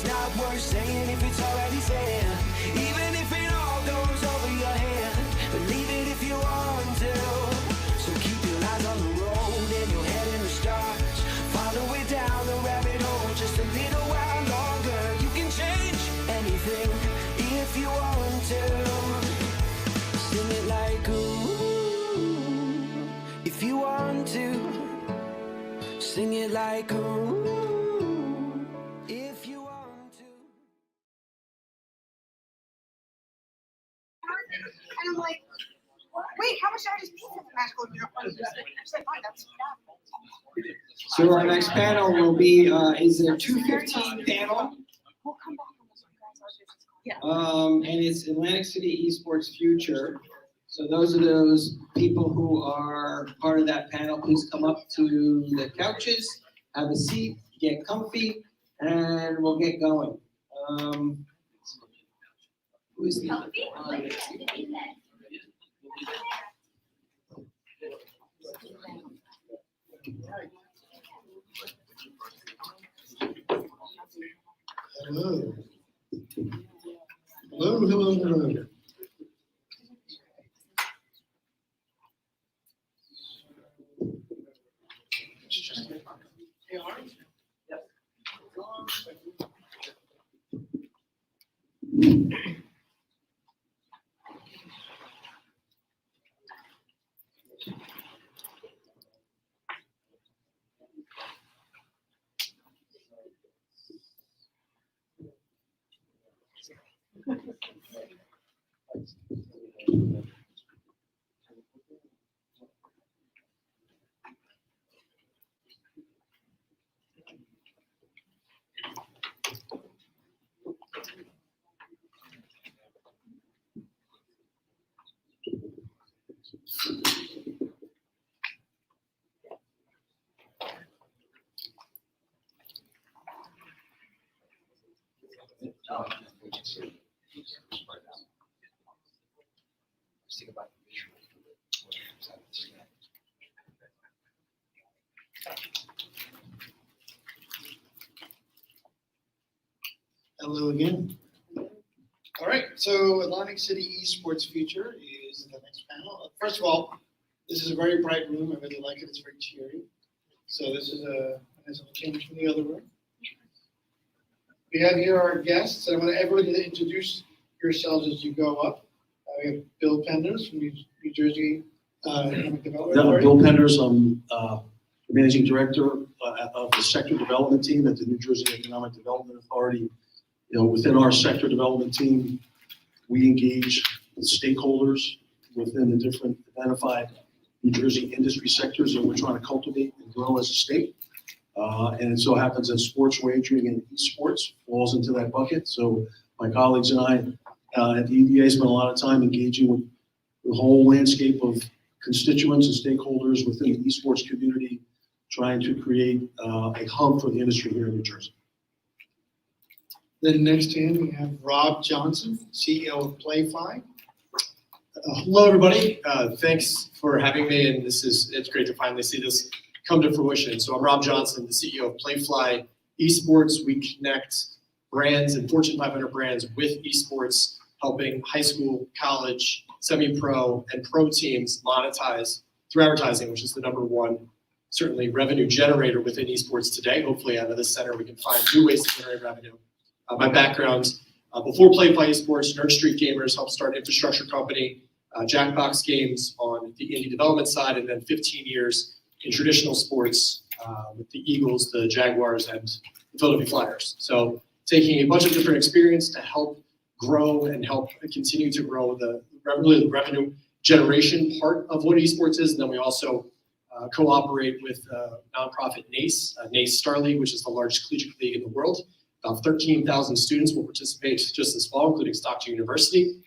it's not worth saying if it's already said. Even if it all goes over your head, believe it if you want to. So keep your eyes on the road and your head in the stars. Follow it down the rabbit hole just a little while longer. You can change anything if you want to. Sing it like ooh, if you want to. Sing it like ooh, if you want to. And I'm like, wait, how much did I just pay for the magical unicorn? She's like, fine, that's bad. So our next panel will be, is a 2:15 panel. We'll come back on this one, guys. And it's Atlantic City Esports Future. So those are those people who are part of that panel. Please come up to the couches, have a seat, get comfy, and we'll get going. Who is the Hello. Hello. Hello again. All right, so Atlantic City Esports Future is the next panel. First of all, this is a very bright room. I really like it. It's very cheery. So this is a nice little change from the other room. We have here our guests. I want everybody to introduce yourselves as you go up. We have Bill Penders from New Jersey Economic Development Authority. Bill Penders, I'm the Managing Director of the Sector Development Team at the New Jersey Economic Development Authority. You know, within our sector development team, we engage with stakeholders within the different identified New Jersey industry sectors that we're trying to cultivate and grow as a state. And it so happens that sports wagering and esports falls into that bucket. So my colleagues and I at the EDA spent a lot of time engaging with the whole landscape of constituents and stakeholders within the esports community, trying to create a hub for the industry here in New Jersey. Then next to him, we have Rob Johnson, CEO of PlayFly. Hello, everybody. Thanks for having me, and it's great to finally see this come to fruition. So I'm Rob Johnson, the CEO of PlayFly Esports. We connect brands and Fortune 500 brands with esports, helping high school, college, semi-pro, and pro teams monetize through advertising, which is the number one, certainly, revenue generator within esports today. Hopefully, out of this center, we can find new ways to generate revenue. My background, before PlayFly Esports, Nerd Street Gamers helped start an infrastructure company, Jackbox Games on the indie development side, and then 15 years in traditional sports with the Eagles, the Jaguars, and the Philadelphia Flyers. So taking a bunch of different experience to help grow and help continue to grow the revenue generation part of what esports is. And then we also cooperate with nonprofit NACE, NACE Star League, which is the largest collegiate league in the world. About 13,000 students will participate just this fall, including Stockton University,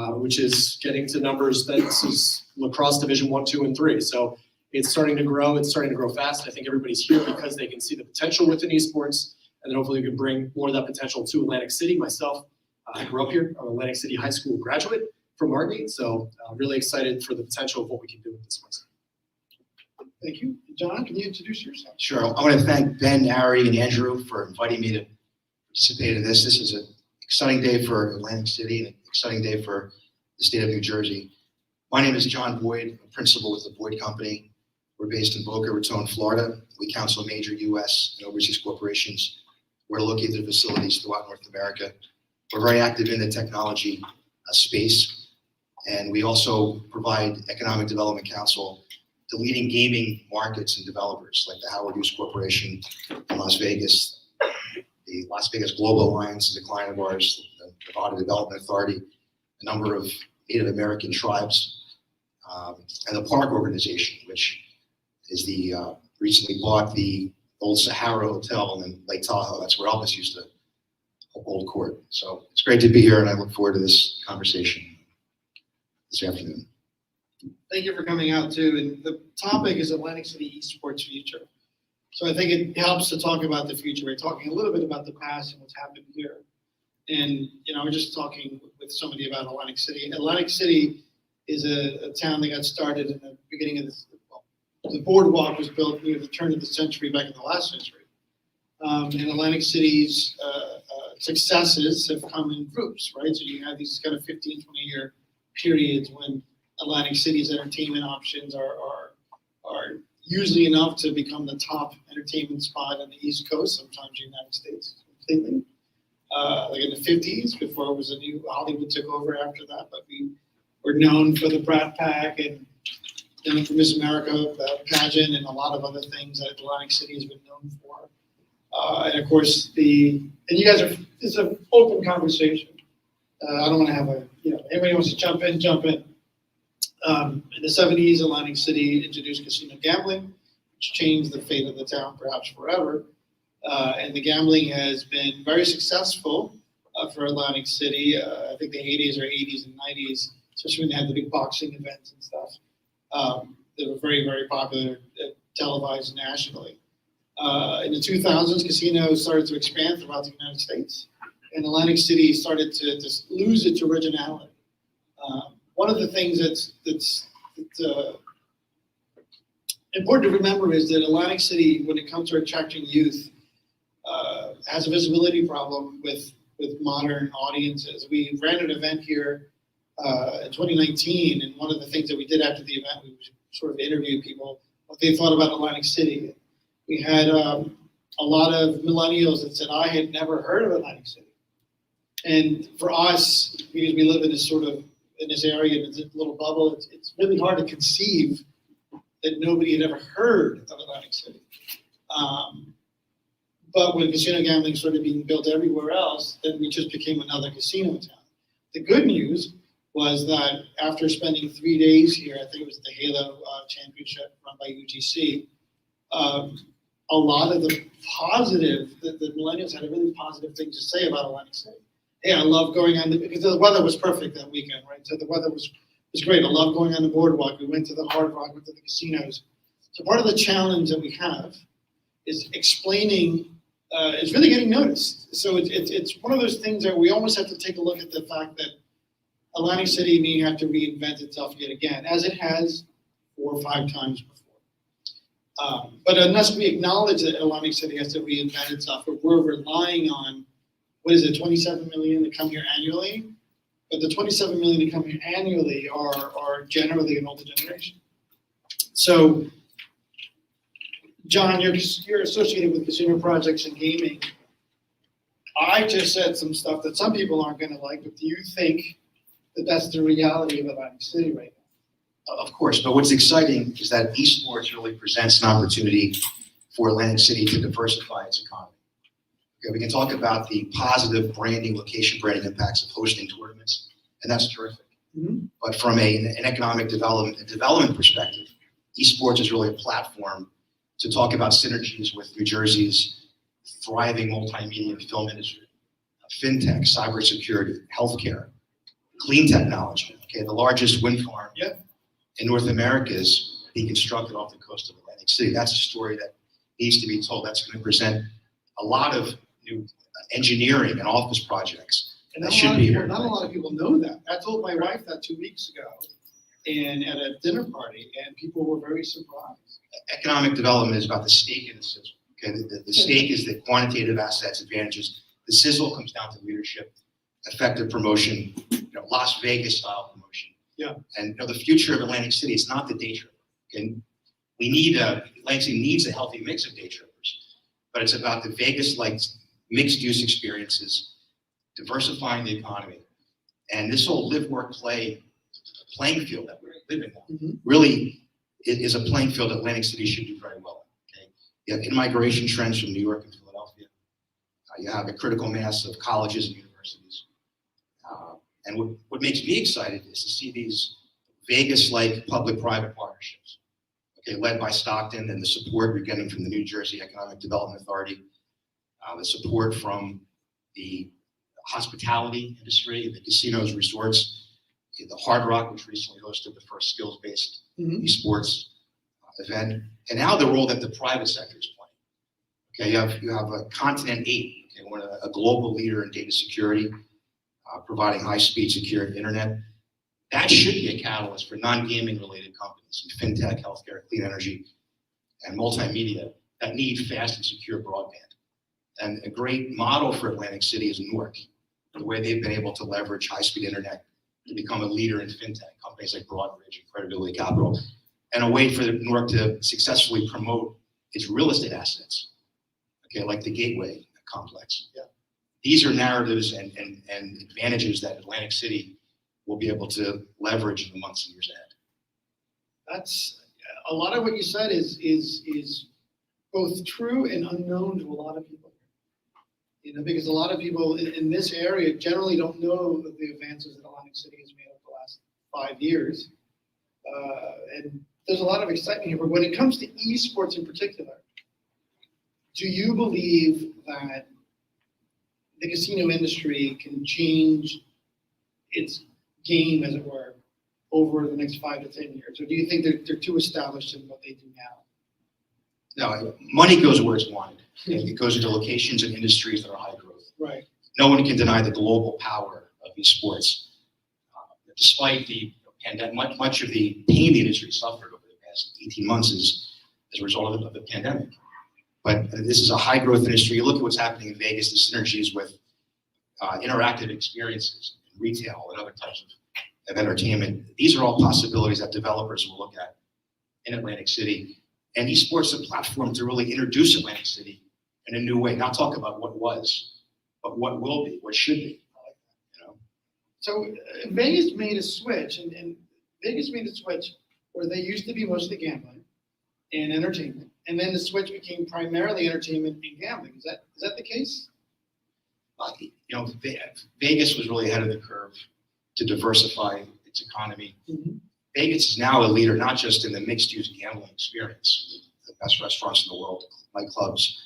which is getting to numbers that this is lacrosse Division 1, 2, and 3. So it's starting to grow. It's starting to grow fast. I think everybody's here because they can see the potential within esports, and then hopefully we can bring more of that potential to Atlantic City. Myself, I grew up here. I'm an Atlantic City High School graduate from Margate, so really excited for the potential of what we can do with this one. Thank you. John, can you introduce yourself? Sure. I want to thank Ben, Ari, and Andrew for inviting me to participated in this. This is an exciting day for Atlantic City and an exciting day for the state of New Jersey. My name is John Boyd, I'm principal with the Boyd Company. We're based in Boca Raton, Florida. We counsel major U.S. and overseas corporations. We're located facilities throughout North America. We're very active in the technology space, and we also provide economic development counsel to leading gaming markets and developers like the Howard Hughes Corporation in Las Vegas. The Las Vegas Global Alliance is a client of ours, the Nevada Development Authority, a number of Native American tribes, and the Park Organization, which is the recently bought the old Sahara Hotel in Lake Tahoe. That's where Elvis used to hold court. So it's great to be here, and I look forward to this conversation this afternoon. Thank you for coming out too. And the topic is Atlantic City Esports future. So I think it helps to talk about the future. We're talking a little bit about the past and what's happened here. And, we're just talking with somebody about Atlantic City. Atlantic City is a town that got started in the beginning of the boardwalk was built near the turn of the century, back in the last century. And Atlantic City's successes have come in groups, right? So you have these kind of 15, 20-year periods when Atlantic City's entertainment options are usually enough to become the top entertainment spot on the East Coast, sometimes the United States completely. Like in the 50s, before it was a new Hollywood took over after that, but we were known for the Brat Pack and known for Miss America pageant and a lot of other things that Atlantic City has been known for. And of course, and you guys it's an open conversation. I don't want to have anybody wants to jump in, jump in. In the 70s, Atlantic City introduced casino gambling, which changed the fate of the town perhaps forever. And the gambling has been very successful for Atlantic City. I think the heydays are 80s and 90s, especially when they had the big boxing events and stuff. They were very, very popular, televised nationally. In the 2000s, casinos started to expand throughout the United States, and Atlantic City started to just lose its originality. One of the things that's important to remember is that Atlantic City, when it comes to attracting youth, has a visibility problem with modern audiences. We ran an event here in 2019, and one of the things that we did after the event, we sort of interviewed people what they thought about Atlantic City. We had a lot of millennials that said, I had never heard of Atlantic City. And for us, because we live in this area, in this little bubble, it's really hard to conceive that nobody had ever heard of Atlantic City. But when casino gambling started being built everywhere else, then we just became another casino town. The good news was that after spending 3 days here, I think it was the Halo Championship run by UGC, a lot of the millennials had a really positive thing to say about Atlantic City. Hey, I love going because the weather was perfect that weekend, right? So the weather was great. I love going on the boardwalk. We went to the Hard Rock, went to the casinos. So part of the challenge that we have is explaining, is really getting noticed. So it's one of those things that we almost have to take a look at the fact that Atlantic City may have to reinvent itself yet again, as it has 4 or 5 times before. But unless we acknowledge that Atlantic City has to reinvent itself, we're relying on, 27 million to come here annually? But the 27 million to come here annually are generally an older generation. So, John, you're associated with casino projects and gaming. I just said some stuff that some people aren't going to like, but do you think that that's the reality of Atlantic City right now? Of course, but what's exciting is that esports really presents an opportunity for Atlantic City to diversify its economy. Okay, we can talk about the positive location branding impacts of hosting tournaments, and that's terrific. Mm-hmm. But from an economic development perspective, esports is really a platform to talk about synergies with New Jersey's thriving multimedia and film industry, fintech, cybersecurity, healthcare, clean technology. Okay, the largest wind farm in North America is being constructed off the coast of Atlantic City. That's a story that needs to be told. That's going to present a lot of new engineering and office projects. And that should be here. Not a lot of people know that. I told my wife that 2 weeks ago and at a dinner party, and people were very surprised. Economic development is about the stake in the system. Okay, the stake is the quantitative assets, advantages The sizzle comes down to leadership, effective promotion, Las Vegas style promotion. Yeah. And the future of Atlantic City is not the day tripper. Okay? Atlantic City needs a healthy mix of day trippers, but it's about the Vegas-like mixed use experiences, diversifying the economy, and this whole live, work, play playing field that we're living on really is a playing field that Atlantic City should do very well. Okay? You have in-migration trends from New York and Philadelphia. You have a critical mass of colleges and universities. And what makes me excited is to see these Vegas-like public-private partnerships, okay, led by Stockton, and the support we're getting from the New Jersey Economic Development Authority, the support from the hospitality industry, the casinos, resorts, the Hard Rock, which recently hosted the first skills-based esports event, and now the role that the private sector is playing. Okay, you have a Continent 8, okay, a global leader in data security, providing high-speed secure internet. That should be a catalyst for non-gaming related companies in fintech, healthcare, clean energy, and multimedia that need fast and secure broadband. And a great model for Atlantic City is Newark, the way they've been able to leverage high-speed internet to become a leader in fintech, companies like Broadridge and Credibility Capital, and a way for Newark to successfully promote its real estate assets, okay, like the Gateway complex. Yeah. These are narratives and advantages that Atlantic City will be able to leverage in the months and years ahead. That's a lot of what you said is both true and unknown to a lot of people. Because a lot of people in this area generally don't know the advances that Atlantic City has made over the last 5 years. And there's a lot of excitement here. But when it comes to esports in particular, do you believe that the casino industry can change its game, as it were, over the next 5 to 10 years? Or do you think they're too established in what they do now? No, money goes where it's wanted. It goes into locations and industries that are high growth. Right. No one can deny the global power of esports. Despite the pandemic, much of the pain the industry suffered over the past 18 months is as a result of the pandemic. But this is a high growth industry. You look at what's happening in Vegas, the synergies with interactive experiences, retail, and other types of entertainment. These are all possibilities that developers will look at in Atlantic City. And esports is a platform to really introduce Atlantic City in a new way. Not talk about what was, but what will be, what should be. So Vegas made a switch, and Vegas made a switch where they used to be mostly gambling and entertainment, and then the switch became primarily entertainment and gambling. Is that the case? Vegas was really ahead of the curve to diversify its economy. Vegas is now a leader, not just in the mixed-use gambling experience, the best restaurants in the world, nightclubs,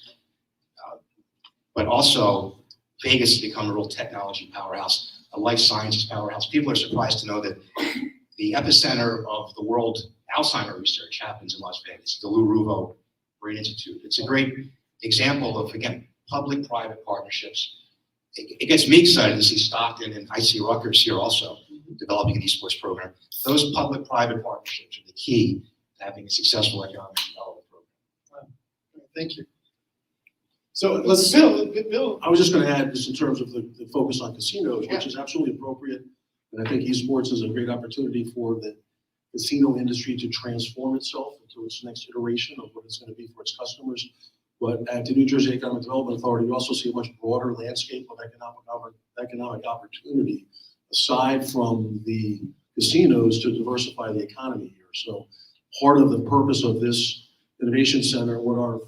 but also Vegas has become a real technology powerhouse, a life sciences powerhouse. People are surprised to know that the epicenter of the world Alzheimer research happens in Las Vegas, the Lou Ruvo Brain Institute. It's a great example of, again, public-private partnerships. It gets me excited to see Stockton, and I see Rutgers here also developing an esports program. Those public-private partnerships are the key to having a successful economic development program. Wow. Thank you. So Bill. I was just going to add, just in terms of the focus on casinos, which is absolutely appropriate. And I think esports is a great opportunity for the casino industry to transform itself into its next iteration of what it's going to be for its customers. But at the New Jersey Economic Development Authority, we also see a much broader landscape of economic opportunity aside from the casinos to diversify the economy here. So part of the purpose of this innovation center, what our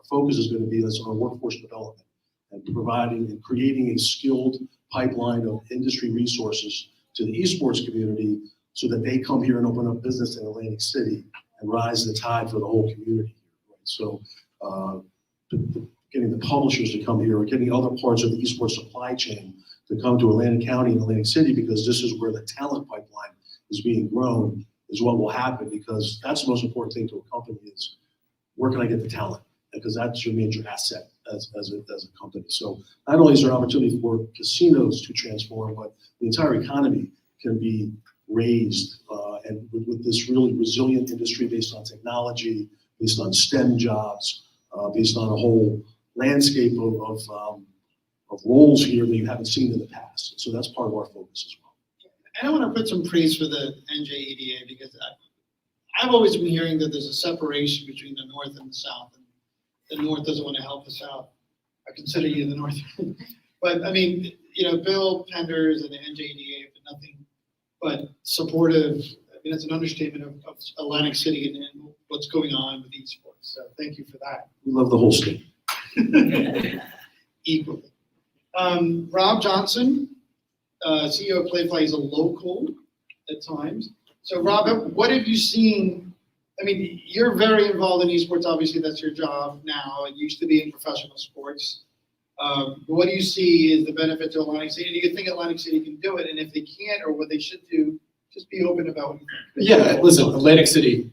focus is going to be, is on workforce development and providing and creating a skilled pipeline of industry resources to the esports community so that they come here and open up business in Atlantic City and rise the tide for the whole community. Right? So getting the publishers to come here or getting other parts of the esports supply chain to come to Atlantic County and Atlantic City, because this is where the talent pipeline is being grown, is what will happen, because that's the most important thing to a company is where can I get the talent? Because that's your major asset as a company. So not only is there an opportunity for casinos to transform, but the entire economy can be raised and with this really resilient industry based on technology, based on STEM jobs, based on a whole landscape of roles here that you haven't seen in the past. So that's part of our focus as well. And I want to put some praise for the NJEDA because I've always been hearing that there's a separation between the North and the South. And the North doesn't want to help the South. I consider you the North. But I mean, Bill Penders and the NJEDA have been nothing but supportive. I mean, that's an understatement of Atlantic City and what's going on with esports. So thank you for that. We love the whole state. Equally. Rob Johnson, CEO of Playfly, is a local at times. So Rob, what have you seen? I mean, you're very involved in esports. Obviously, that's your job now. It used to be in professional sports. What do you see is the benefit to Atlantic City? Do you think Atlantic City can do it? And if they can't, or what they should do, just be open about what you think. Yeah, listen, Atlantic City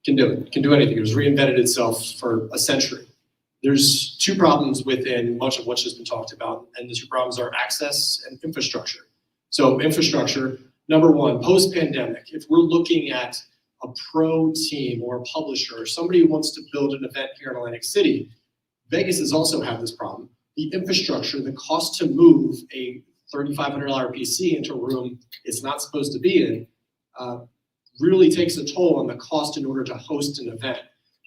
can do it, can do anything. It was reinvented itself for a century. There's two problems within much of what's just been talked about, and the two problems are access and infrastructure. So infrastructure, number one, post-pandemic, if we're looking at a pro team or a publisher or somebody who wants to build an event here in Atlantic City, Vegas has also had this problem. The infrastructure, the cost to move a $3,500 PC into a room it's not supposed to be in, really takes a toll on the cost in order to host an event.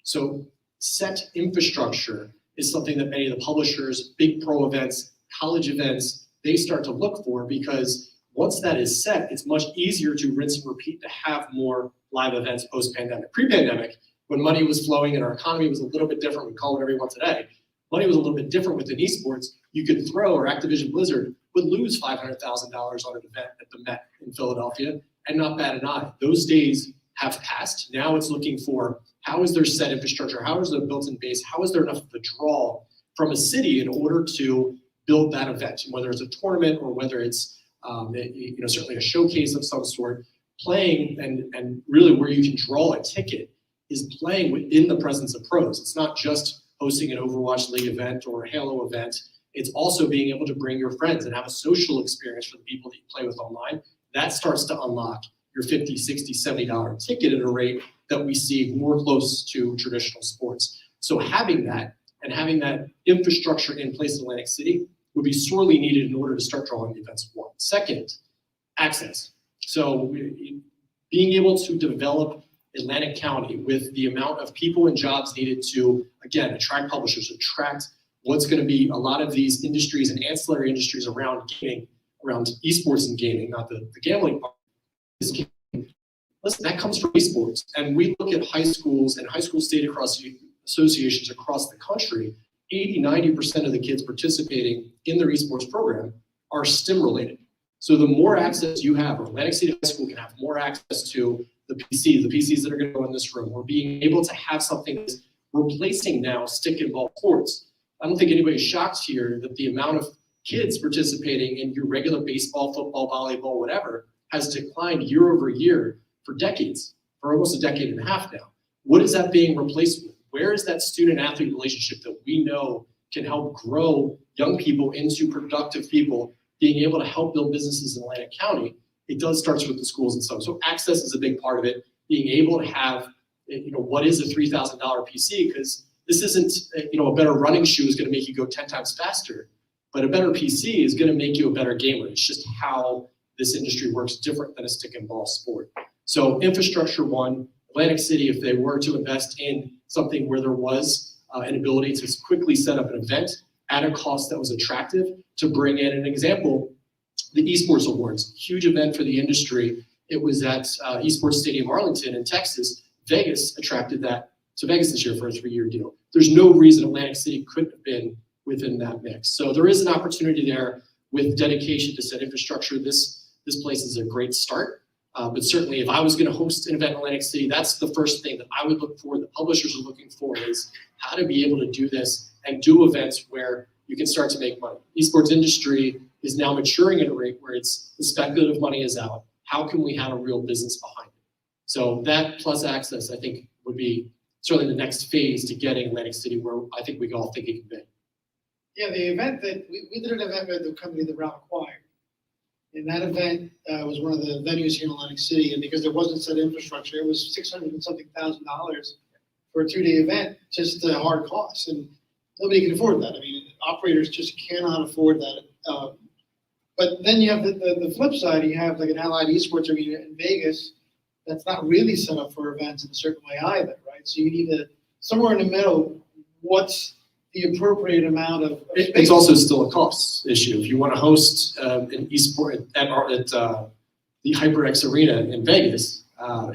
So set infrastructure is something that many of the publishers, big pro events, college events, they start to look for, because once that is set, it's much easier to rinse and repeat to have more live events post-pandemic. Pre-pandemic, when money was flowing and our economy was a little bit different, we call it whatever we want today, money was a little bit different within esports. You could throw, or Activision Blizzard would lose $500,000 on an event at the Met in Philadelphia and not bat an eye. Those days have passed. Now it's looking for, how is there set infrastructure? How is there built-in base? How is there enough of a draw from a city in order to build that event? Whether it's a tournament or whether it's certainly a showcase of some sort, playing and really where you can draw a ticket is playing within the presence of pros. It's not just hosting an Overwatch League event or a Halo event. It's also being able to bring your friends and have a social experience for the people that you play with online. That starts to unlock your $50, $60, $70 ticket at a rate that we see more close to traditional sports. So having that and having that infrastructure in place in Atlantic City would be sorely needed in order to start drawing the events. One. Second, access. So being able to develop Atlantic County with the amount of people and jobs needed to, again, attract publishers, attract what's going to be a lot of these industries and ancillary industries around gaming, around esports and gaming, not the gambling part. Listen, that comes from esports. And we look at high schools and high school state associations across the country, 80, 90% of the kids participating in their esports program are STEM related. So the more access you have, or Atlantic City High School can have more access to the PCs that are going to go in this room, or being able to have something that's replacing now stick and ball courts. I don't think anybody's shocked here that the amount of kids participating in your regular baseball, football, volleyball, whatever, has declined year over year for decades, for almost a decade and a half now. What is that being replaced with? Where is that student-athlete relationship that we know can help grow young people into productive people, being able to help build businesses in Atlantic County? It does start with the schools and stuff. So access is a big part of it. Being able to have, what is a $3,000 PC? Because this isn't, a better running shoe is going to make you go 10 times faster, but a better PC is going to make you a better gamer. It's just how this industry works different than a stick and ball sport. So infrastructure one, Atlantic City, if they were to invest in something where there was an ability to quickly set up an event at a cost that was attractive, to bring in an example, the Esports Awards, huge event for the industry. It was at Esports Stadium Arlington in Texas. Vegas attracted that to Vegas this year for a 3-year deal. There's no reason Atlantic City couldn't have been within that mix. So there is an opportunity there with dedication to set infrastructure. This place is a great start. But certainly if I was going to host an event in Atlantic City, that's the first thing that I would look for, the publishers are looking for, is how to be able to do this and do events where you can start to make money. Esports industry is now maturing at a rate where the speculative money is out. How can we have a real business behind it? So that plus access, I think, would be certainly the next phase to getting Atlantic City where I think we all think it can be. Yeah, the event that we did an event with the company that Rob acquired. And that event was one of the venues here in Atlantic City. And because there wasn't set infrastructure, it was $600 and something thousand for a 2-day event, just the hard costs. And nobody can afford that. I mean, operators just cannot afford that. But then you have the flip side, you have like an Allied Esports arena in Vegas that's not really set up for events in a certain way either, right? So you need to, somewhere in the middle, what's the appropriate amount of space? It's also still a cost issue. If you want to host an esport at the HyperX Arena in Vegas,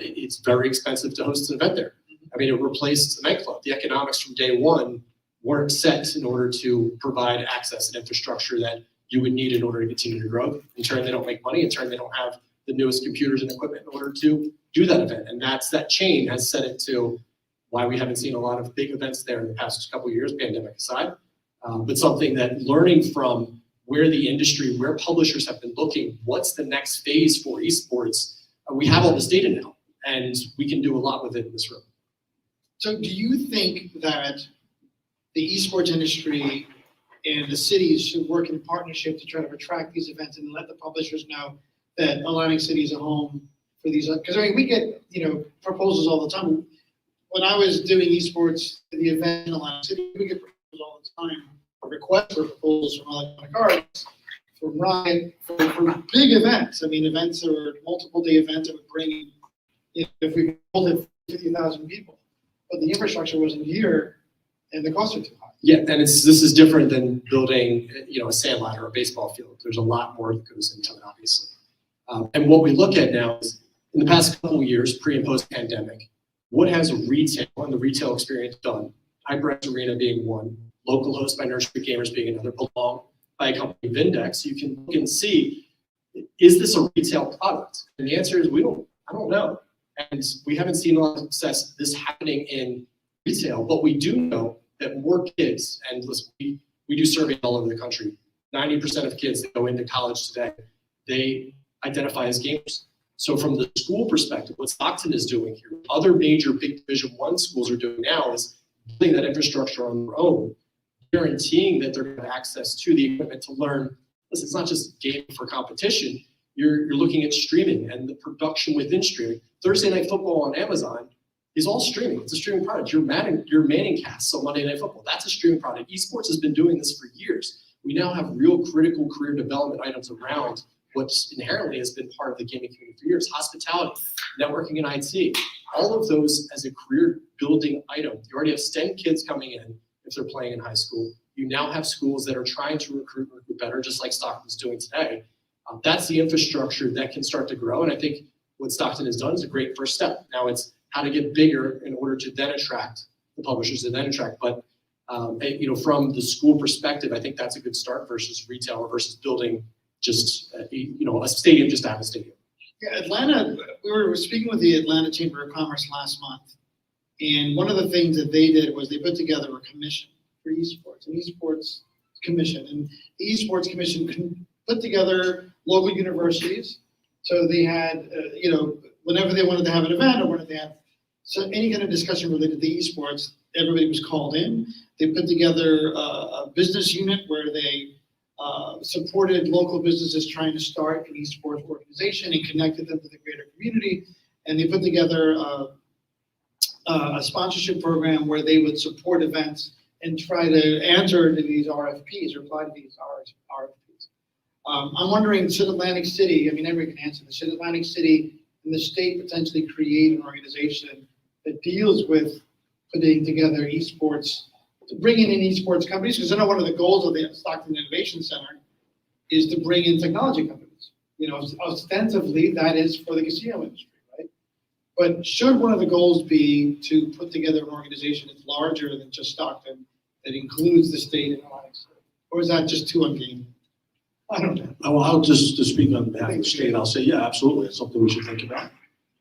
it's very expensive to host an event there. I mean, it replaced a nightclub. The economics from day one weren't set in order to provide access and infrastructure that you would need in order to continue to grow. In turn, they don't make money. In turn, they don't have the newest computers and equipment in order to do that event. And that chain has set it to why we haven't seen a lot of big events there in the past couple of years, pandemic aside. But something that learning from where the industry, where publishers have been looking, what's the next phase for esports? We have all this data now, and we can do a lot with it in this room. So do you think that the esports industry and the cities should work in partnership to try to attract these events and let the publishers know that Atlantic City is a home for these? Because I mean, we get proposals all the time. When I was doing esports at the event in Atlantic City, we get proposals all the time, requests for proposals from Electronic Arts, from Riot, for big events. I mean, events that were multiple day events that would bring in, if we hold it, 50,000 people. But the infrastructure wasn't here and the costs are too high. Yeah, and this is different than building, a sand line or a baseball field. There's a lot more that goes into it, obviously. And what we look at now is, in the past couple of years, pre and post pandemic, what has retail and the retail experience done? HyperX Arena being one, local host by Nursery Gamers being another, belong by a company Vindex. You can look and see, is this a retail product? And the answer is I don't know. And we haven't seen a lot of success this happening in retail, but we do know that more kids, and listen, we do surveys all over the country, 90% of kids that go into college today, they identify as gamers. So from the school perspective, what Stockton is doing here, other major big Division I schools are doing now is building that infrastructure on their own, guaranteeing that they're going to have access to the equipment to learn. Listen, it's not just gaming for competition. You're looking at streaming and the production within streaming. Thursday Night Football on Amazon is all streaming. It's a streaming product. Your Manning casts on Monday Night Football. That's a streaming product. Esports has been doing this for years. We now have real critical career development items around what's inherently has been part of the gaming community for years. Hospitality, networking, and IT. All of those as a career building item. You already have STEM kids coming in if they're playing in high school. You now have schools that are trying to recruit better, just like Stockton's doing today. That's the infrastructure that can start to grow. And I think what Stockton has done is a great first step. Now it's how to get bigger in order to then attract the publishers and then attract. But from the school perspective, I think that's a good start versus retail or versus building just a stadium just to have a stadium. Yeah, Atlanta, we were speaking with the Atlanta Chamber of Commerce last month. And one of the things that they did was they put together a commission for esports, an esports commission. And the esports commission put together local universities. So they had, whenever they wanted to have an event or whenever they had any kind of discussion related to esports, everybody was called in. They put together a business unit where they supported local businesses trying to start an esports organization and connected them to the greater community. And they put together a sponsorship program where they would support events and try to answer to these RFPs, reply to these RFPs. I'm wondering, should Atlantic City, everybody can answer this, should Atlantic City and the state potentially create an organization that deals with putting together esports, bringing in esports companies? Because I know one of the goals of the Stockton Innovation Center is to bring in technology companies. Ostensibly that is for the casino industry, right? But should one of the goals be to put together an organization that's larger than just Stockton, that includes the state and Atlantic City? Or is that just too ungainly? I don't know. Well, I'll just to speak on behalf of the state, I'll say, yeah, absolutely. It's something we should think about. It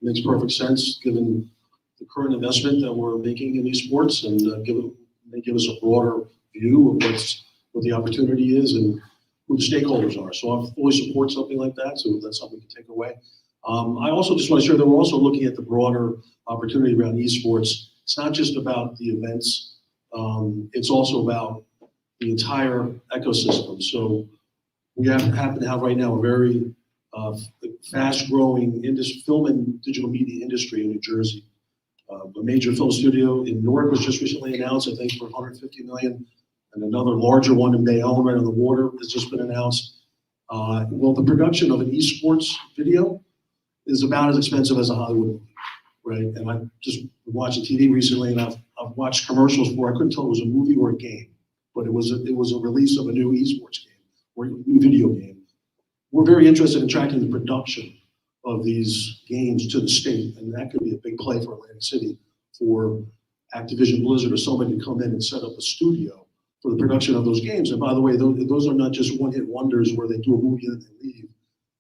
makes perfect sense given the current investment that we're making in esports, and they give us a broader view of what the opportunity is and who the stakeholders are. So I fully support something like that. So that's something we can take away. I also just want to share that we're also looking at the broader opportunity around esports. It's not just about the events. It's also about the entire ecosystem. So we happen to have right now a very fast-growing film and digital media industry in New Jersey. A major film studio in Newark was just recently announced, I think, for $150 million and another larger one in Bayonne, right on the water, has just been announced. Well, the production of an esports video is about as expensive as a Hollywood movie, right? And I just watched TV recently, and I've watched commercials where I couldn't tell it was a movie or a game, but it was a release of a new esports game or a new video game. We're very interested in tracking the production of these games to the state, and that could be a big play for Atlantic City for Activision Blizzard or somebody to come in and set up a studio for the production of those games. And by the way, those are not just one-hit wonders where they do a movie and then they leave.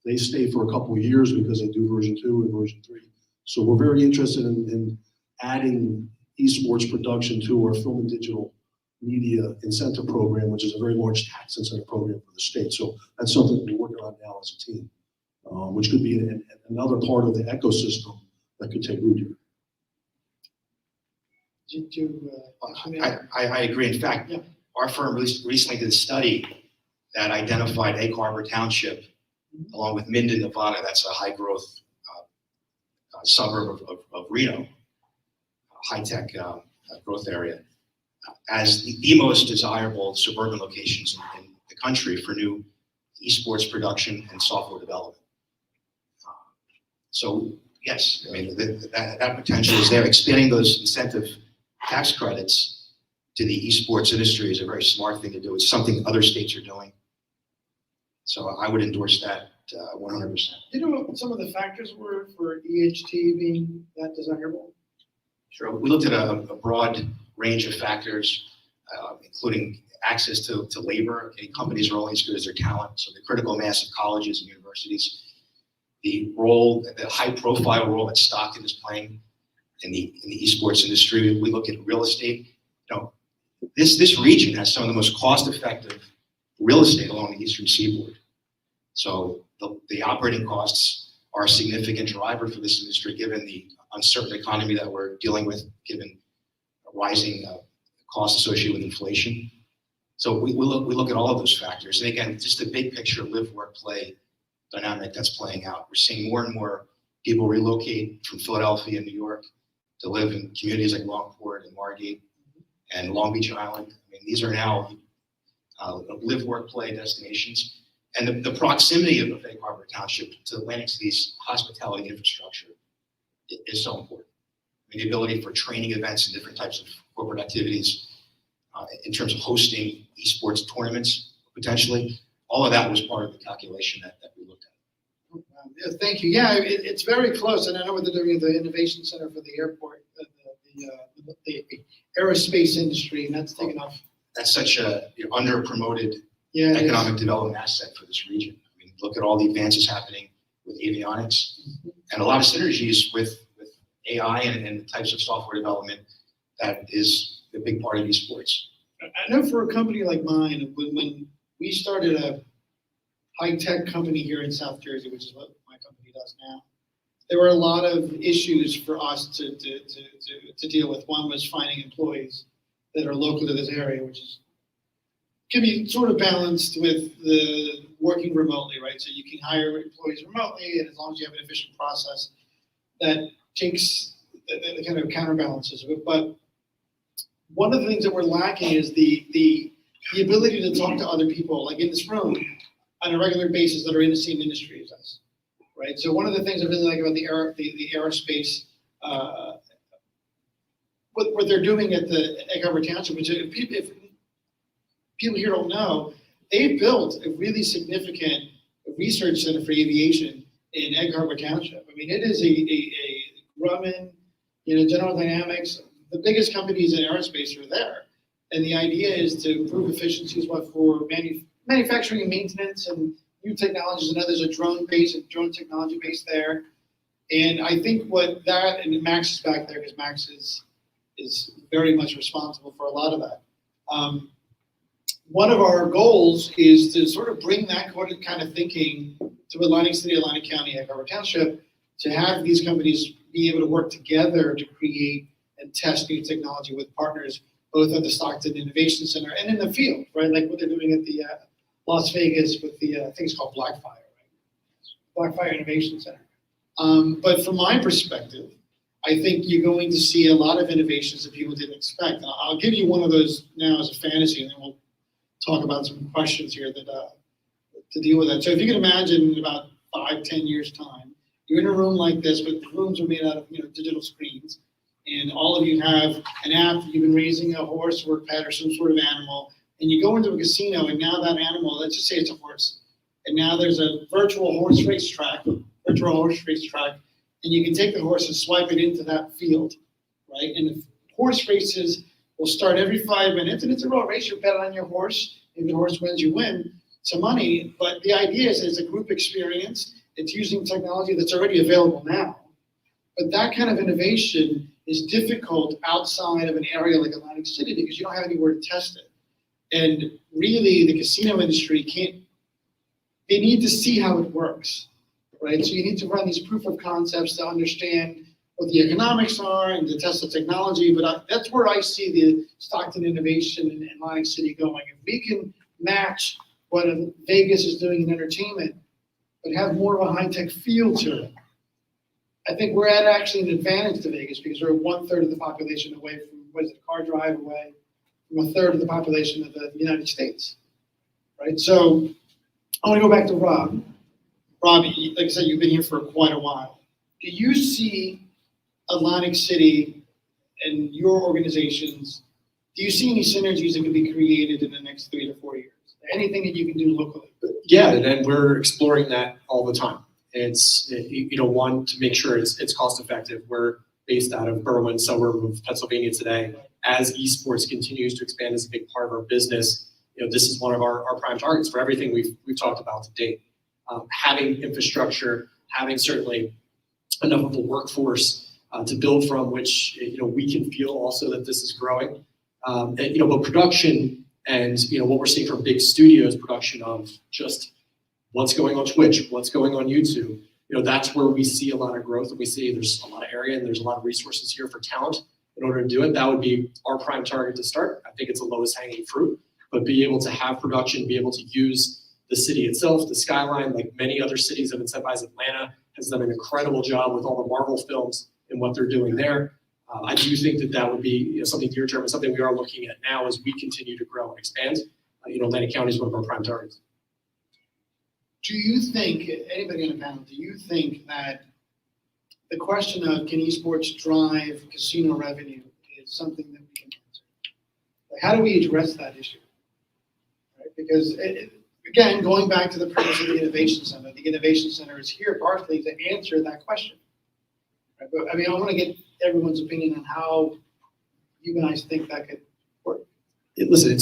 They stay for a couple of years because they do version 2 and version 3. So we're very interested in adding esports production to our film and digital media incentive program, which is a very large tax incentive program for the state. So that's something that we're working on now as a team, which could be another part of the ecosystem that could take root here. I agree. In fact, Yeah. our firm recently did a study that identified Egg Harbor Township, along with Minden, Nevada. That's a high-growth suburb of Reno, high-tech growth area, as the most desirable suburban locations in the country for new esports production and software development. So yes, I mean, that potential is there. Expanding those incentive tax credits to the esports industry is a very smart thing to do. It's something other states are doing. So I would endorse that 100%. You know what some of the factors were for EHT being that desirable? Sure. We looked at a broad range of factors, including access to labor. Okay, companies are only as good as their talent. So the critical mass of colleges and universities, the high-profile role that Stockton is playing in the esports industry. We look at real estate. You know, this region has some of the most cost-effective real estate along the eastern seaboard. So the operating costs are a significant driver for this industry, given the uncertain economy that we're dealing with, given rising costs associated with inflation. So we look at all of those factors. And again, just the big picture live, work, play dynamic that's playing out. We're seeing more and more people relocate from Philadelphia and New York to live in communities like Longport and Margate and Long Beach Island. I mean, these are now live, work, play destinations. And the proximity of Egg Harbor Township to Atlantic City's hospitality infrastructure is so important. I mean, the ability for training events and different types of corporate activities in terms of hosting esports tournaments, potentially, all of that was part of the calculation that we looked at. Yeah, thank you. Yeah, it's very close. And I know what they're doing at the Innovation Center for the airport, the aerospace industry, and that's taken off. That's such a under-promoted Yeah, economic development asset for this region. I mean, look at all the advances happening with avionics and a lot of synergies with AI and the types of software development that is a big part of esports. I know for a company like mine, when we started a high-tech company here in South Jersey, which is what my company does now, there were a lot of issues for us to deal with. One was finding employees that are local to this area, which can be sort of balanced with the working remotely, right? So you can hire employees remotely, and as long as you have an efficient process, that takes the kind of counterbalances of it. But one of the things that we're lacking is the ability to talk to other people, like in this room, on a regular basis that are in the same industry as us, right? So one of the things I really like about the aerospace, what they're doing at the Egg Harbor Township, which if people here don't know, they built a really significant research center for aviation in Egg Harbor Township. I mean, it is a Grumman, General Dynamics, the biggest companies in aerospace are there. And the idea is to improve efficiencies for manufacturing and maintenance and new technologies. And there's a drone technology base there. And I think and Max is back there because Max is very much responsible for a lot of that. One of our goals is to sort of bring that kind of thinking to Atlantic City, Atlantic County, Egg Harbor Township, to have these companies be able to work together to create and test new technology with partners, both at the Stockton Innovation Center and in the field, right? Like what they're doing at the Las Vegas with the things called Blackfire, right? Blackfire Innovation Center. But from my perspective, I think you're going to see a lot of innovations that people didn't expect. And I'll give you one of those now as a fantasy, and then we'll talk about some questions here that, to deal with that. So if you can imagine in about 5-10 years time, you're in a room like this, but the rooms are made out of, digital screens. And all of you have an app, you've been raising a horse or a pet or some sort of animal, and you go into a casino and now that animal, let's just say it's a horse, and now there's a virtual horse racetrack, and you can take the horse and swipe it into that field, right? And the horse races will start every 5 minutes, and it's a real race. You bet on your horse. If the horse wins, you win some money. But the idea is it's a group experience. It's using technology that's already available now. But that kind of innovation is difficult outside of an area like Atlantic City because you don't have anywhere to test it. And really, the casino industry they need to see how it works, right? So you need to run these proof of concepts to understand what the economics are and to test the technology. But that's where I see the Stockton innovation in Atlantic City going. If we can match what Vegas is doing in entertainment, but have more of a high-tech feel to it, I think we're at actually an advantage to Vegas because we're 1/3 of the population away from, car drive away from 1/3 of the population of the United States, right? So I want to go back to Rob. Rob, like I said, you've been here for quite a while. Do you see Atlantic City and your organizations, do you see any synergies that could be created in the next 3 to 4 years? Anything that you can do locally? Yeah, and we're exploring that all the time. It's, one, to make sure it's cost effective. We're based out of Berwyn, suburb of Pennsylvania today. As esports continues to expand as a big part of our business, this is one of our prime targets for everything we've talked about to date. Having infrastructure, having certainly enough of a workforce to build from, which we can feel also that this is growing. But production and what we're seeing from big studios, production of just what's going on Twitch, what's going on YouTube. That's where we see a lot of growth, and we see there's a lot of area and there's a lot of resources here for talent. In order to do it, that would be our prime target to start. I think it's the lowest hanging fruit, but be able to have production, be able to use the city itself, the skyline, like many other cities have incentivized. Atlanta has done an incredible job with all the Marvel films and what they're doing there. I do think that would be something near term and something we are looking at now as we continue to grow and expand. Atlantic County is one of our prime targets. Do you think, anybody on the panel, do you think that the question of can esports drive casino revenue is something that we can answer? Like, how do we address that issue? Right? Because, again, going back to the premise of the Innovation Center is here partly to answer that question. Right? But, I want to get everyone's opinion on how you guys think that could work. Listen,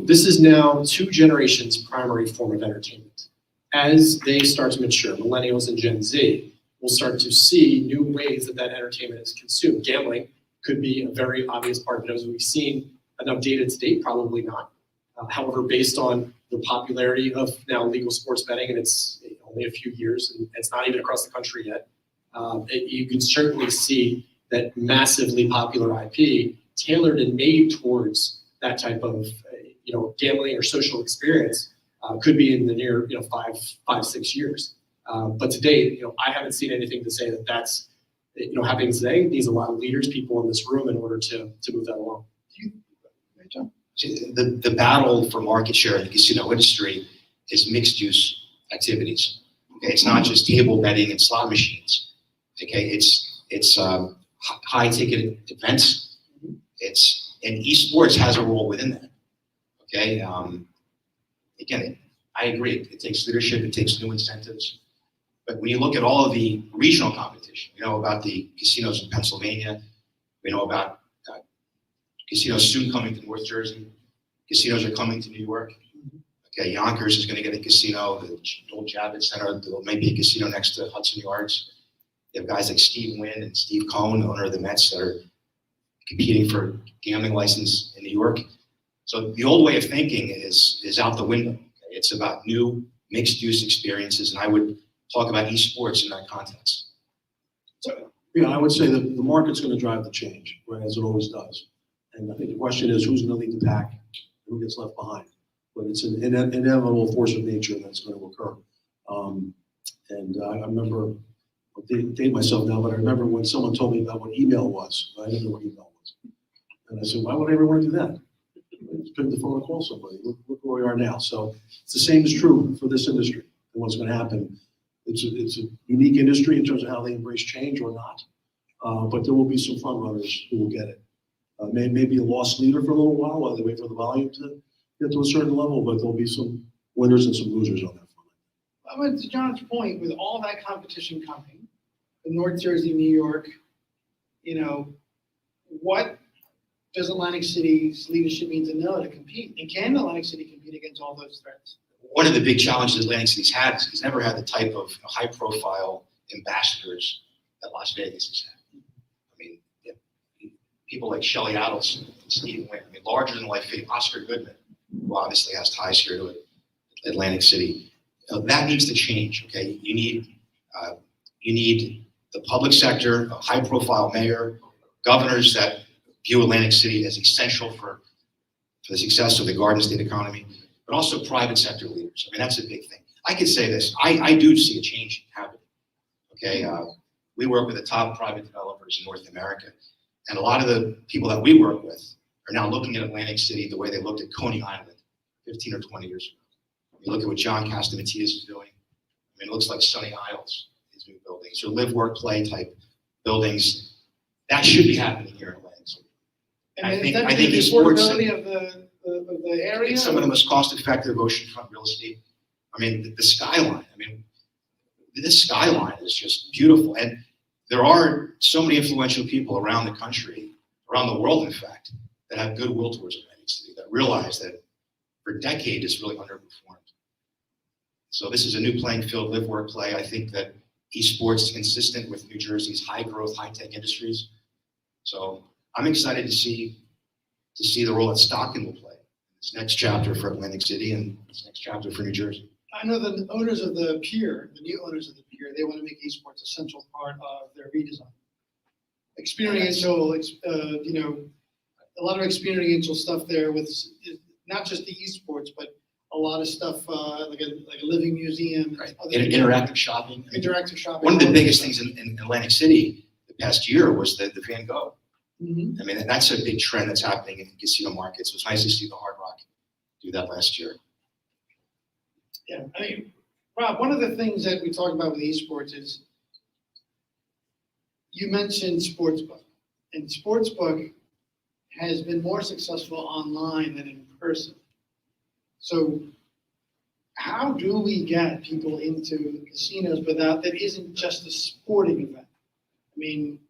this is now 2 generations' primary form of entertainment. As they start to mature, millennials and Gen Z will start to see new ways that entertainment is consumed. Gambling could be a very obvious part of it. As we've seen enough data to date, probably not. However, based on the popularity of now legal sports betting, and it's only a few years, and it's not even across the country yet, you can certainly see that massively popular IP tailored and made towards that type of gambling or social experience could be in the near 5-6 years. But to date, I haven't seen anything to say that that's happening today. It needs a lot of leaders, people in this room, in order to move that along. The battle for market share in the casino industry is mixed use activities. Okay, it's not just table betting and slot machines. Okay, it's high ticket events. And esports has a role within that. Okay, again, I agree. It takes leadership. It takes new incentives. But when you look at all of the regional competition, we know about the casinos in Pennsylvania. We know about casinos soon coming to North Jersey. Casinos are coming to New York. Okay, Yonkers is going to get a casino. The old Javits Center, there may be a casino next to Hudson Yards. You have guys like Steve Wynn and Steve Cohn, the owner of the Mets, that are competing for a gambling license in New York. So the old way of thinking is out the window. Okay? It's about new mixed-use experiences, and I would talk about esports in that context. So, I would say that the market's going to drive the change, right, as it always does. And I think the question is who's going to lead the pack, who gets left behind. But it's an inevitable force of nature that's going to occur. I remember, I'll date myself now, but I remember when someone told me about what email was. I didn't know what email was. And I said, why would I ever want to do that? pick up the phone and call somebody. Look where we are now. So it's the same is true for this industry and what's going to happen. It's a unique industry in terms of how they embrace change or not. But there will be some front runners who will get it. Maybe a lost leader for a little while they wait for the volume to get to a certain level, but there'll be some winners and some losers on that front. I mean, to John's point, with all that competition coming, the North Jersey, New York, what does Atlantic City's leadership need to know to compete? And can Atlantic City compete against all those threats? One of the big challenges Atlantic City's had is it's never had the type of high-profile ambassadors that Las Vegas has had. I mean, people like Shelley Adelson, Steve Wynn, larger-than-life figure, Oscar Goodman, who obviously has ties here to Atlantic City. That needs to change. Okay, you need the public sector, a high-profile mayor, governors that view Atlantic City as essential for the success of the Garden State economy, but also private sector leaders. I mean, that's a big thing. I could say this: I do see a change happening. Okay, we work with the top private developers in North America, and a lot of the people that we work with are now looking at Atlantic City the way they looked at Coney Island 15 or 20 years ago. You look at what John Castamatidis is doing. I mean, it looks like Sunny Isles, these new buildings, or live, work, play type buildings. That should be happening here in Atlantic City. And I think the esports affordability of the area. It's some of the most cost-effective oceanfront real estate. I mean, the skyline. I mean, this skyline is just beautiful, and there are so many influential people around the country, around the world, in fact, that have goodwill towards Atlantic City, that realize that for decades it's really underperformed. So this is a new playing field, live, work, play. I think that esports is consistent with New Jersey's high-growth, high-tech industries. So I'm excited to see the role that Stockton will play in this next chapter for Atlantic City and this next chapter for New Jersey. I know the owners of the pier, the new owners of the pier, they want to make esports a central part of their redesign. Experiential, a lot of experiential stuff there with not just the esports, but a lot of stuff like a living museum. Right. Interactive shopping. Interactive shopping. One of the biggest things in Atlantic City the past year was the Van Gogh. Mm-hmm. I mean, that's a big trend that's happening in the casino markets. It was nice to see the Hard Rock do that last year. Yeah, I mean, Rob, one of the things that we talk about with esports is you mentioned Sportsbook, and Sportsbook has been more successful online than in person. So how do we get people into casinos without that isn't just a sporting event? I mean,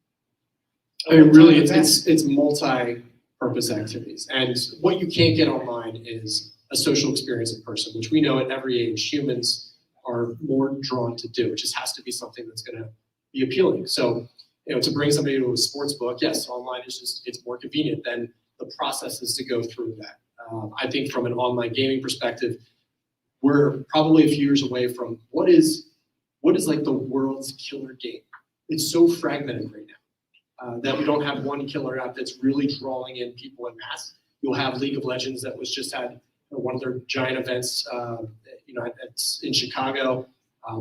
really, it's multi-purpose activities, and what you can't get online is a social experience in person, which we know at every age humans are more drawn to do. It just has to be something that's going to be appealing. So, to bring somebody to a sports book, yes, online is it's more convenient than the processes to go through that. I think from an online gaming perspective, we're probably a few years away from what is like the world's killer game. It's so fragmented right now that we don't have one killer app that's really drawing in people en masse. You'll have League of Legends that was just had one of their giant events, in Chicago.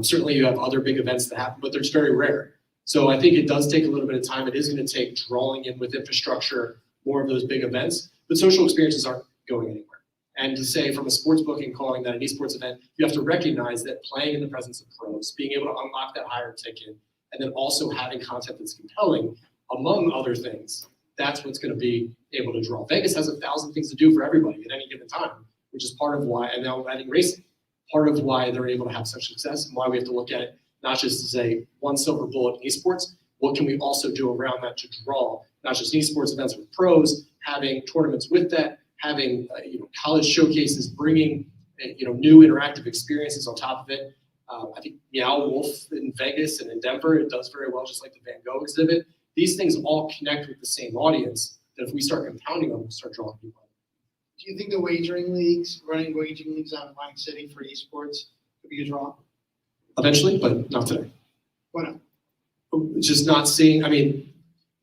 Certainly you have other big events that happen, but they're very rare. So I think it does take a little bit of time. It is going to take drawing in with infrastructure more of those big events, but social experiences aren't going anywhere. And to say from a sports book and calling that an esports event, you have to recognize that playing in the presence of pros, being able to unlock that higher ticket, and then also having content that's compelling, among other things, that's what's going to be able to draw. Vegas has 1,000 things to do for everybody at any given time, which is part of why, and now adding racing, part of why they're able to have such success and why we have to look at it not just as a one silver bullet in esports, what can we also do around that to draw not just esports events with pros, having tournaments with that, having college showcases, bringing new interactive experiences on top of it. I think Meow Wolf in Vegas and in Denver, it does very well, just like the Van Gogh exhibit. These things all connect with the same audience that if we start compounding them, we'll start drawing people. Do you think the wagering leagues, running wagering leagues out in Atlantic City for esports could be a draw? Eventually, but not today. Why not? Just not seeing,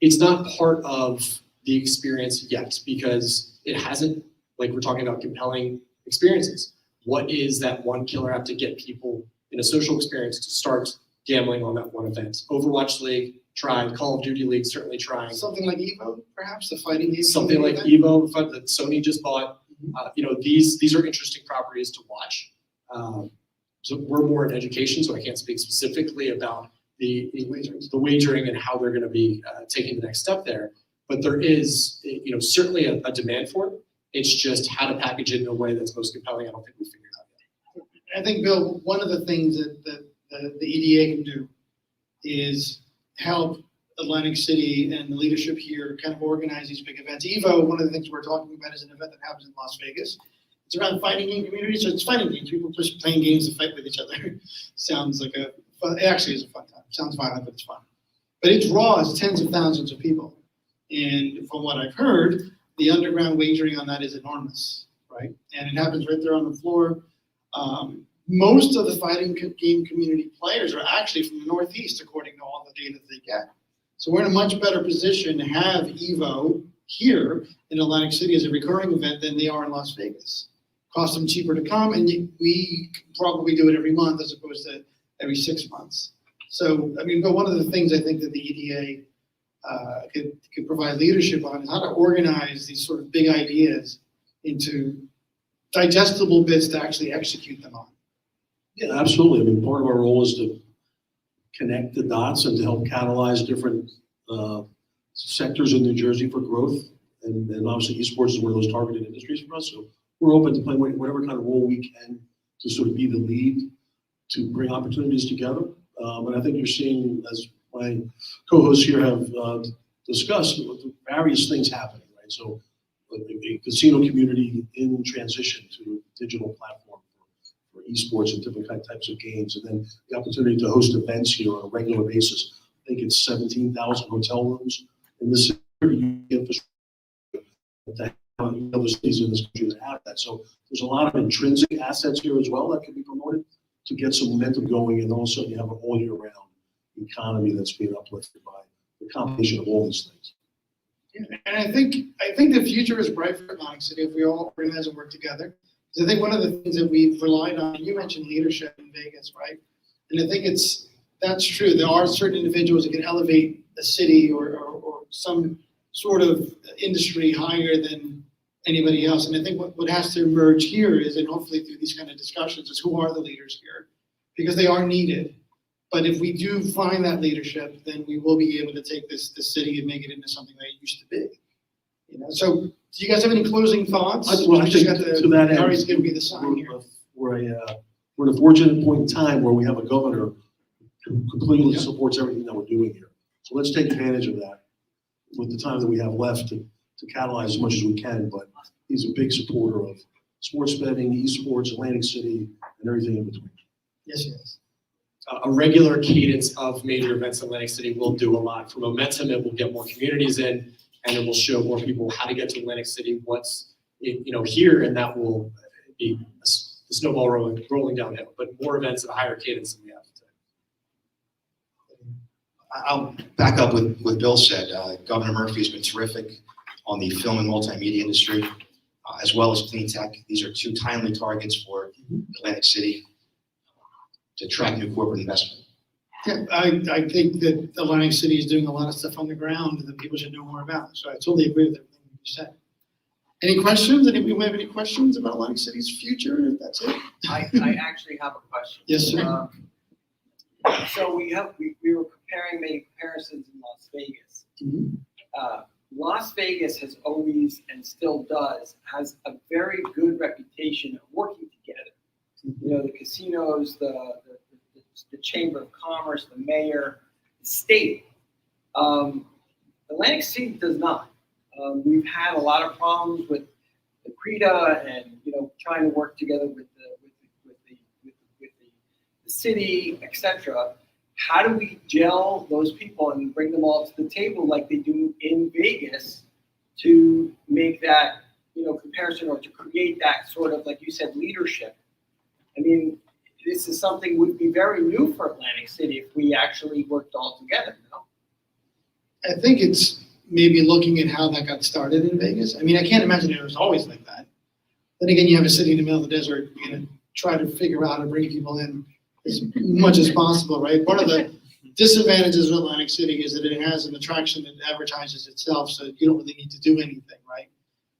it's not part of the experience yet because it hasn't, like we're talking about compelling experiences. What is that one killer app to get people in a social experience to start gambling on that one event? Overwatch League, tried. Call of Duty League certainly trying. Something like Evo, perhaps, the fighting game. Something like Evo that Sony just bought. These are interesting properties to watch. So we're more in education, so I can't speak specifically about the wagering and how they're going to be taking the next step there. But there is, certainly a demand for it. It's just how to package it in a way that's most compelling. I don't think we figured out yet. I think, Bill, one of the things that the EDA can do is help Atlantic City and the leadership here kind of organize these big events. Evo, one of the things we're talking about is an event that happens in Las Vegas. It's around fighting game community, so it's fighting games. People just playing games to fight with each other. Sounds like it actually is a fun time. Sounds violent, but it's fun. But it draws tens of thousands of people. And from what I've heard, the underground wagering on that is enormous, right? And it happens right there on the floor. Most of the fighting game community players are actually from the Northeast, according to all the data that they get. So we're in a much better position to have Evo here in Atlantic City as a recurring event than they are in Las Vegas. Costs them cheaper to come, and we probably do it every month as opposed to every 6 months. So, but one of the things I think that the EDA could provide leadership on is how to organize these sort of big ideas into digestible bits to actually execute them on. Yeah, absolutely. Part of our role is to connect the dots and to help catalyze different sectors in New Jersey for growth. And obviously esports is one of those targeted industries for us. So we're open to playing whatever kind of role we can to sort of be the lead to bring opportunities together. And I think you're seeing, as my co-hosts here have discussed, various things happening, right? So a casino community in transition to a digital platform for esports and different types of games. And then the opportunity to host events here on a regular basis. I think it's 17,000 hotel rooms in this infrastructure to have other cities in this country that have that. So there's a lot of intrinsic assets here as well that can be promoted to get some momentum going, and also you have an all year round economy that's being uplifted by the combination of all these things. Yeah, and I think the future is bright for Atlantic City if we all organize and work together. Because I think one of the things that we've relied on, you mentioned leadership in Vegas, right? And I think that's true. There are certain individuals that can elevate a city or some sort of industry higher than anybody else. And I think what has to emerge here is, and hopefully through these kind of discussions, is who are the leaders here? Because they are needed. But if we do find that leadership, then we will be able to take this city and make it into something that it used to be. So do you guys have any closing thoughts? I think to that end, Ari's giving me the sign here. We're in a fortunate point in time where we have a governor who completely supports everything that we're doing here. So let's take advantage of that with the time that we have left to catalyze as much as we can. But he's a big supporter of sports betting, esports, Atlantic City, and everything in between. Yes, he is. A regular cadence of major events in Atlantic City will do a lot. For momentum, it will get more communities in, and it will show more people how to get to Atlantic City, what's here, and that will be the snowball rolling downhill. But more events at a higher cadence than we have today. I'll back up with what Bill said. Governor Murphy has been terrific on the film and multimedia industry, as well as clean tech. These are two timely targets for Atlantic City to attract new corporate investment. Yeah, I think that Atlantic City is doing a lot of stuff on the ground that people should know more about. So I totally agree with everything you said. Any questions? Anybody have any questions about Atlantic City's future? That's it. I actually have a question. Yes, sir. So we were many comparisons in Las Vegas. Mhm. Las Vegas has always and still has a very good reputation of working together. The casinos, the Chamber of Commerce, the mayor, the state. Atlantic City does not. We've had a lot of problems with the CRETA and trying to work together with the city, etc. How do we gel those people and bring them all to the table like they do in Vegas to make that comparison, or to create that sort of, like you said, leadership? This is something would be very new for Atlantic City if we actually worked all together. I think it's maybe looking at how that got started in Vegas. I can't imagine it was always like that. Then again, you have a city in the middle of the desert. You're going to try to figure out how to bring people in as much as possible, right? One of the disadvantages of Atlantic City is that it has an attraction that advertises itself, so you don't really need to do anything, right?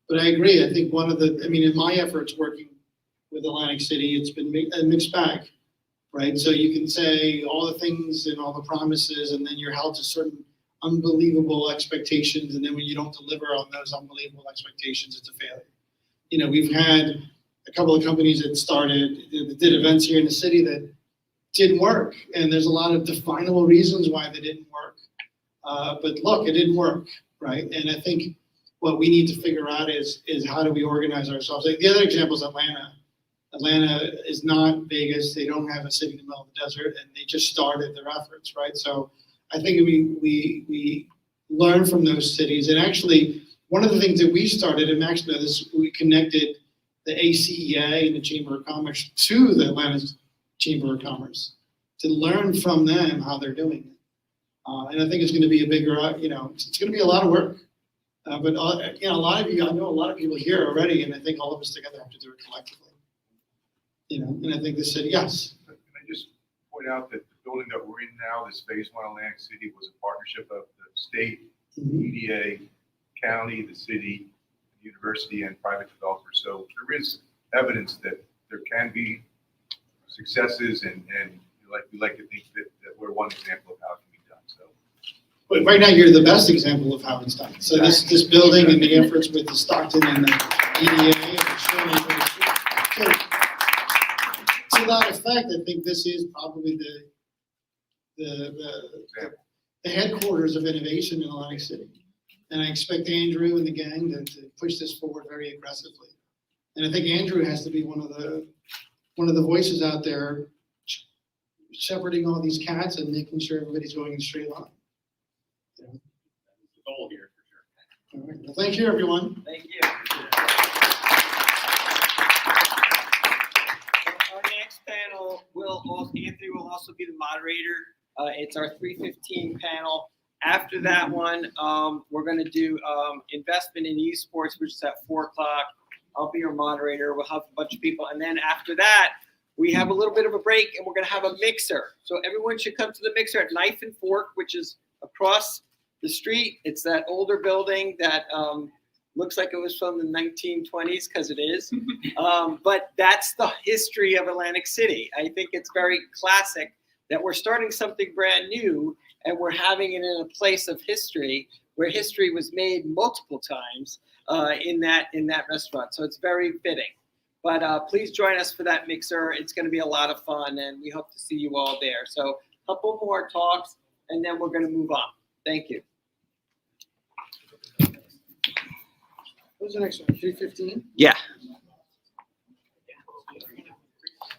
But I agree. I think in my efforts working with Atlantic City, it's been a mixed bag, right? So you can say all the things and all the promises, and then you're held to certain unbelievable expectations, and then when you don't deliver on those unbelievable expectations, it's a failure. You know, we've had a couple of companies that did events here in the city that didn't work, and there's a lot of definable reasons why they didn't work. But look, it didn't work, right? And I think what we need to figure out is how do we organize ourselves? Like the other example is Atlanta. Atlanta is not Vegas. They don't have a city in the middle of the desert, and they just started their efforts, right? So I think we learn from those cities. And actually, one of the things that we started, and Max knows this, we connected the ACEA and the Chamber of Commerce to the Atlanta Chamber of Commerce to learn from them how they're doing it. And I think it's going to be a bigger, it's going to be a lot of work. But a lot of you, I know a lot of people here already, and I think all of us together have to do it collectively. And I think the city, yes. Can I just point out that the building that we're in now, this phase 1 Atlantic City, was a partnership of the state, EDA, county, the city, the university, and private developers. So there is evidence that there can be successes, and we like to think that we're one example of how it can be done. So, but right now you're the best example of how it's done. So this building and the efforts with the Stockton and the EDA, to that effect, I think this is probably the headquarters of innovation in Atlantic City. And I expect Andrew and the gang to push this forward very aggressively. And I think Andrew has to be one of the voices out there shepherding all these cats and making sure everybody's going in a straight line. That's the goal here, for sure. All right. Well, thank you, everyone. Thank you. Our next panel Anthony will also be the moderator. It's our 3:15 panel. After that one, we're going to do investment in esports, which is at 4 o'clock. I'll be your moderator. We'll have a bunch of people. And then after that, we have a little bit of a break, and we're going to have a mixer. So everyone should come to the mixer at Knife and Fork, which is across the street. It's that older building that looks like it was from the 1920s, because it is. But that's the history of Atlantic City. I think it's very classic that we're starting something brand new, and we're having it in a place of history where history was made multiple times in that restaurant. So it's very fitting. But please join us for that mixer. It's going to be a lot of fun, and we hope to see you all there. So a couple more talks, and then we're going to move on. Thank you. What's the next one? 3:15? Yeah.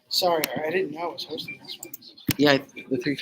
Sorry, I didn't know I was hosting this one. Yeah, the 3:15.